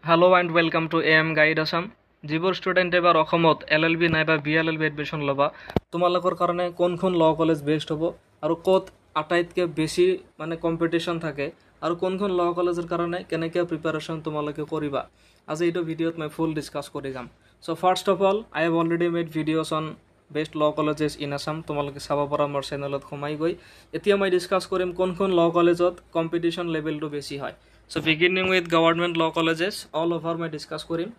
Hello and welcome to AM Guide Assam. যিবোৰ student এবাৰ অসমত LLB নাইবা BLLB এডমিশ্যন ল'বা তোমালোকৰ কাৰণে কোনখন ল কলেজ বেষ্ট হ'ব আৰু ক'ত আটাইতকৈ বেছি মানে কম্পিটিশ্যন থাকে আৰু কোনখন ল কলেজৰ কাৰণে কেনেকৈ প্ৰিপাৰেশ্যন তোমালোকে কৰিবা আজি এইটো ভিডিঅ'ত মই ফুল ডিছকাছ কৰি যাম so' first of all I have already made videos on best law colleges in Assam তোমালোকে চাব পৰা মোৰ চেনেলত সোমাই গৈ এতিয়া মই ডিছকাছ কৰিম কোনখন ল কলেজত কম্পিটিশ্যন লেভেলটো বেছি হয় চ' বিগিনিং উইথ গভৰ্ণমেণ্ট ল কলেজেছ অল অভাৰ মই ডিছকাছ কৰিম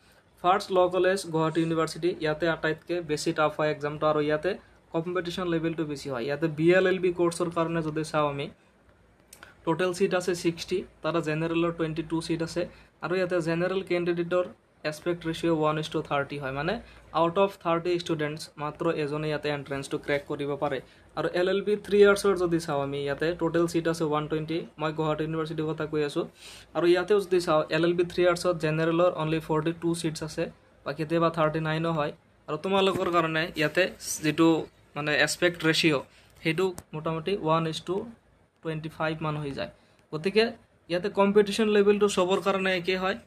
first law college Guwahati university ইয়াতে আটাইতকৈ বেছি টাফ হয় এক্সামটো আৰু ইয়াতে কম্পিটিশ্যন লেভেলটো বেছি হয় ইয়াতে BLLB কোৰ্চৰ কাৰণে যদি চাওঁ আমি টোটেল সিট আছে 60 তাৰা জেনাৰেলৰ 22 সিট আছে আৰু ইয়াতে জেনাৰেল ক্যান্ডিডেটৰ এসপেক্ট ৰেশিও 1:30 হয় মানে আউট অফ 30 স্টুডেন্টস মাত্ৰ এজনে ইয়াতে এন্ট্ৰেন্সটো ক্ৰ্যাক কৰিব পাৰে আৰু LLB 3 ইয়াৰ্ছৰ যদি চাওঁ আমি ইয়াতে টোটেল সিট আছে 120 মই গুৱাহাটী ইউনিভাৰ্চিটিৰ কথা কৈ আছো আৰু ইয়াতেও যদি চাওঁ LLB 3 ইয়াৰ্ছত জেনাৰেলৰ অনলি 42 সিটস আছে বা কেতিয়াবা 39 হয় আৰু তোমালোকৰ কাৰণে ইয়াতে যেটো মানে এসপেক্ট রেশিও হেতু মোটামুটি 1:25 মান হৈ যায় গতিকে ইয়াতে কম্পিটিশন লেভেলটো সবৰ কাৰণে একে হয়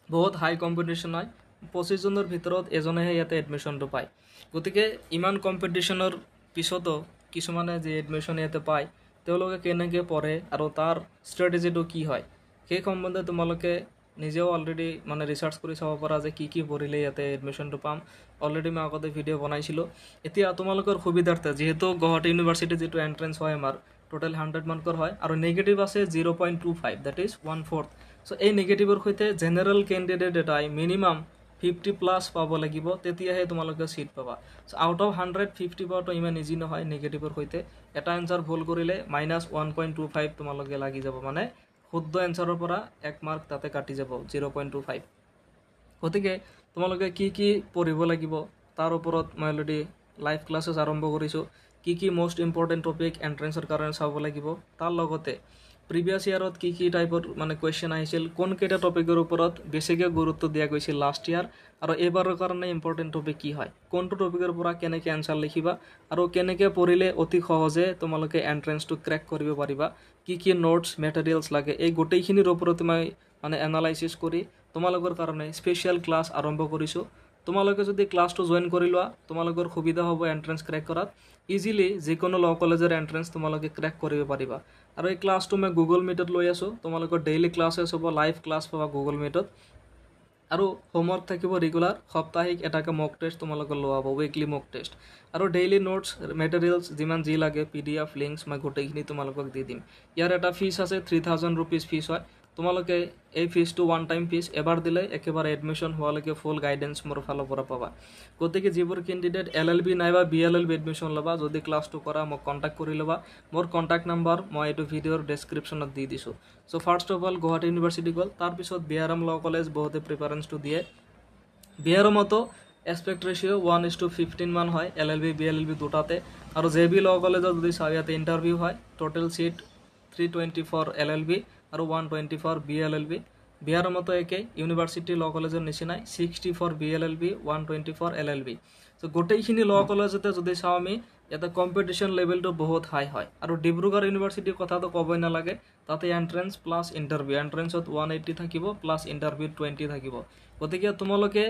বহুত হাই কম্পিটিশন হয় 25 জনৰ ভিতৰত এজনেহে ইয়াতে এডমিশনটো পায় গতিকে ইমান কম্পিটিশনৰ পিছতো কিছুমানে যে এডমিশন ইয়াতে পায় তেওঁলোকে কেনেকৈ পঢ়ে আৰু তাৰ ষ্ট্ৰেটেজিটো কি হয় সেই সম্বন্ধে তোমালোকে নিজেও অলৰেডি মানে ৰিসাৰ্চ কৰি চাব পৰা যে কি পঢ়িলে ইয়াতে এডমিশনটো পাম অলৰেডি মই আগতে ভিডিঅ' বনাইছিলোঁ এতিয়া তোমালোকৰ সুবিধাৰ্থে যেহেতু গুৱাহাটী ইউনিভাৰ্চিটি যেটো এন্ট্ৰেন্স হয় আমাৰ টোটাল 100 মাৰ্কৰ হয় আৰু নেগেটিভ আছে 0.25 দ্যাট ইজ 1/4 সো এই নেগেটিভৰ সৈতে জেনারেল ক্যান্ডিডেট এটাই মিনিমাম 50 প্লাস পাব লাগিব তেতিয়াহে তোমালোকে সিট পাবা সো আউট অফ 150 পাওয়াটো ইমান ইজি নহয় নেগেটিভৰ সৈতে এটা আনসাৰ ভুল কৰিলে -1.25 তোমালোকে লাগি যাব মানে শুদ্ধ এনসাৰৰ পৰা 1 মাৰ্ক তাতে কাটি যাব 0.25 গতিকে তোমালোকে কি পঢ়িব লাগিব তাৰ ওপৰত মই অলৰেডি লাইভ ক্লাसेस আৰম্ভ কৰিছো কি মোস্ট ইম্পৰ্টেন্ট টপিক এন্ট্ৰেন্সৰ কাৰণে চাব লাগিব তাৰ লগতে প্ৰিভিয়াস ইয়াৰত কি টাইপৰ মানে কোৱেশ্চন আহিছিল কোন কেটা টপিকৰ ওপৰত বেছিকৈ গুৰুত্ব দিয়া গৈছিল লাষ্ট ইয়াৰ আৰু এবাৰৰ কাৰণে ইম্পৰ্টেন্ট টপিক কি হয় কোনটো টপিকৰ পৰা কেনেকৈ আনসাৰ লিখিবা আৰু কেনেকৈ পঢ়িলে অতি সহজে তোমালোকে এন্ট্ৰেন্সটো ক্ৰ্যাক কৰিব পাৰিবা কি নোটস মেটেৰিয়েলছ লাগে এই গোটেইখিনিৰ ওপৰত মই মানে এনালাইসিস কৰি তোমালোকৰ কাৰণে স্পেশাল ক্লাস আৰম্ভ কৰিছো তোমালোকে যদি ক্লাসটো জয়েন কৰি লোৱা তোমালোকৰ সুবিধা হ'ব এন্ট্ৰেন্স ক্ৰ্যাক কৰাত ইজিলি যিকোনো ল কলেজৰ এন্ট্ৰেন্স তোমালোকে ক্ৰ্যাক কৰিব পাৰিবা আৰু এই ক্লাসটো মই গুগল মিটত লৈ আছো তোমালোকৰ ডেইলি ক্লাसेस হ'ব লাইভ ক্লাস পাবা গুগল মিটত আৰু হোমৱৰ্ক থাকিব ৰেগুলাৰ সপ্তাহিক এটাকে মক টেষ্ট তোমালোকৰ লোৱা হ'ব উইকলি মক টেষ্ট আৰু ডেইলি নোটস মেটেৰিয়েলছ যিমান যি লাগে PDF লিংকস মই গোটেইখিনি তোমালোকক দি দিম ইয়াৰ এটা ফিস আছে 3000 रुपीस ফিস হয় তোমালোকে এই ফিসটো ওয়ান টাইম ফিস এবাৰ দিলে একেবাৰে এডমিশন হোৱালৈকে ফুল গাইডেন্স মোৰ ফালৰ পৰা পাবা গতিকে যিবোৰ ক্যান্ডিডেট LLB নাইবা BLLB এডমিশন লবা যদি ক্লাসটো কৰা মোক কন্টাক্ট কৰি লবা মোৰ কন্টাক্ট নাম্বাৰ মই এইটো ভিডিঅ'ৰ ডেসক্ৰিপচনত দি দিছো so first of all Guwahati university গল তাৰ পিছত বিআৰএম ল কলেজ বহুতে প্ৰিফাৰেন্সটো দিয়ে বিআৰএমতো এসপেক্ট ৰেশিও 1:15 মান হয় LLB BLLB দুটাতে আৰু JB ল কলেজত যদি চাওয়াতে ইন্টাৰভিউ হয় টোটাল সিট 324 LLB আৰু 124 BLLB বিআৰএমতো একে ইউনিভাৰ্চিটি ল কলেজৰ নিচিনাই 64 BLLB 124 LLB সো গোটেইখিনি ল কলেজতে যদি চাও আমি এটা কম্পিটিশন লেভেলটো বহুত হাই হয় আৰু ডিব্ৰুগড় ইউনিভাৰ্চিটিৰ কথাটো ক'বই নালাগে তাতে এন্ট্ৰেন্স প্লাস ইন্টাৰভিউ এন্ট্ৰেন্সত 180 থাকিব প্লাস ইন্টাৰভিউ 20 থাকিব গতিকে তোমালোকে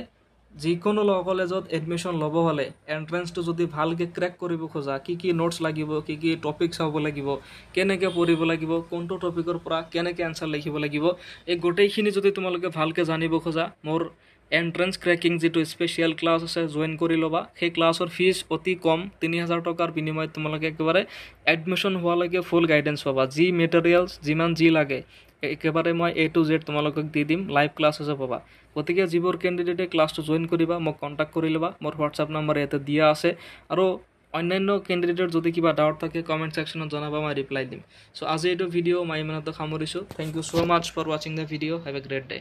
যিকোনো ল কলেজত এডমিশন ল'ব হলে এন্ট্ৰেন্সটো যদি ভালকে ক্ৰ্যাক কৰিব খোজা কি নোটস লাগিব কি টপিক চাব লাগিব কেনেকৈ পঢ়িব লাগিব কোনটো টপিকৰ পৰা কেনেকৈ আনসাৰ লিখিব লাগিব এই গোটেইখিনি যদি তোমালোকে ভালকে জানিব খোজা মোৰ এন্ট্ৰেন্স ক্ৰ্যাকিং যেটো স্পেশাল ক্লাস আছে জয়েন কৰি লবা সেই ক্লাসৰ ফিস অতি কম 3000 টকাৰ বিনিময়ত তোমালোকে একেবাৰে এডমিশন হোৱালৈকে ফুল গাইডেন্স পাবা যি মেটেৰিয়েলছ যিমান যি লাগে একেবাৰে মই A to Z তোমালোকক দি দিম লাইভ ক্লাसेस পাবা গতিকে যিবোৰ ক্যান্ডিডেটে ক্লাসটো জয়েন কৰিবা মোক কন্টাক্ট কৰি লবা মোৰ হোৱাটসঅ্যাপ নম্বৰ ইয়াতে দিয়া আছে আৰু অন্যান্য ক্যান্ডিডেটৰ যদি কিবা ডাউট থাকে কমেন্ট সেকশনত জনাবা মই ৰিপ্লাই দিম সো আজি এইটো ভিডিঅ' মই ইমানতে সামৰিছো thank you so much for watching the video' have a great day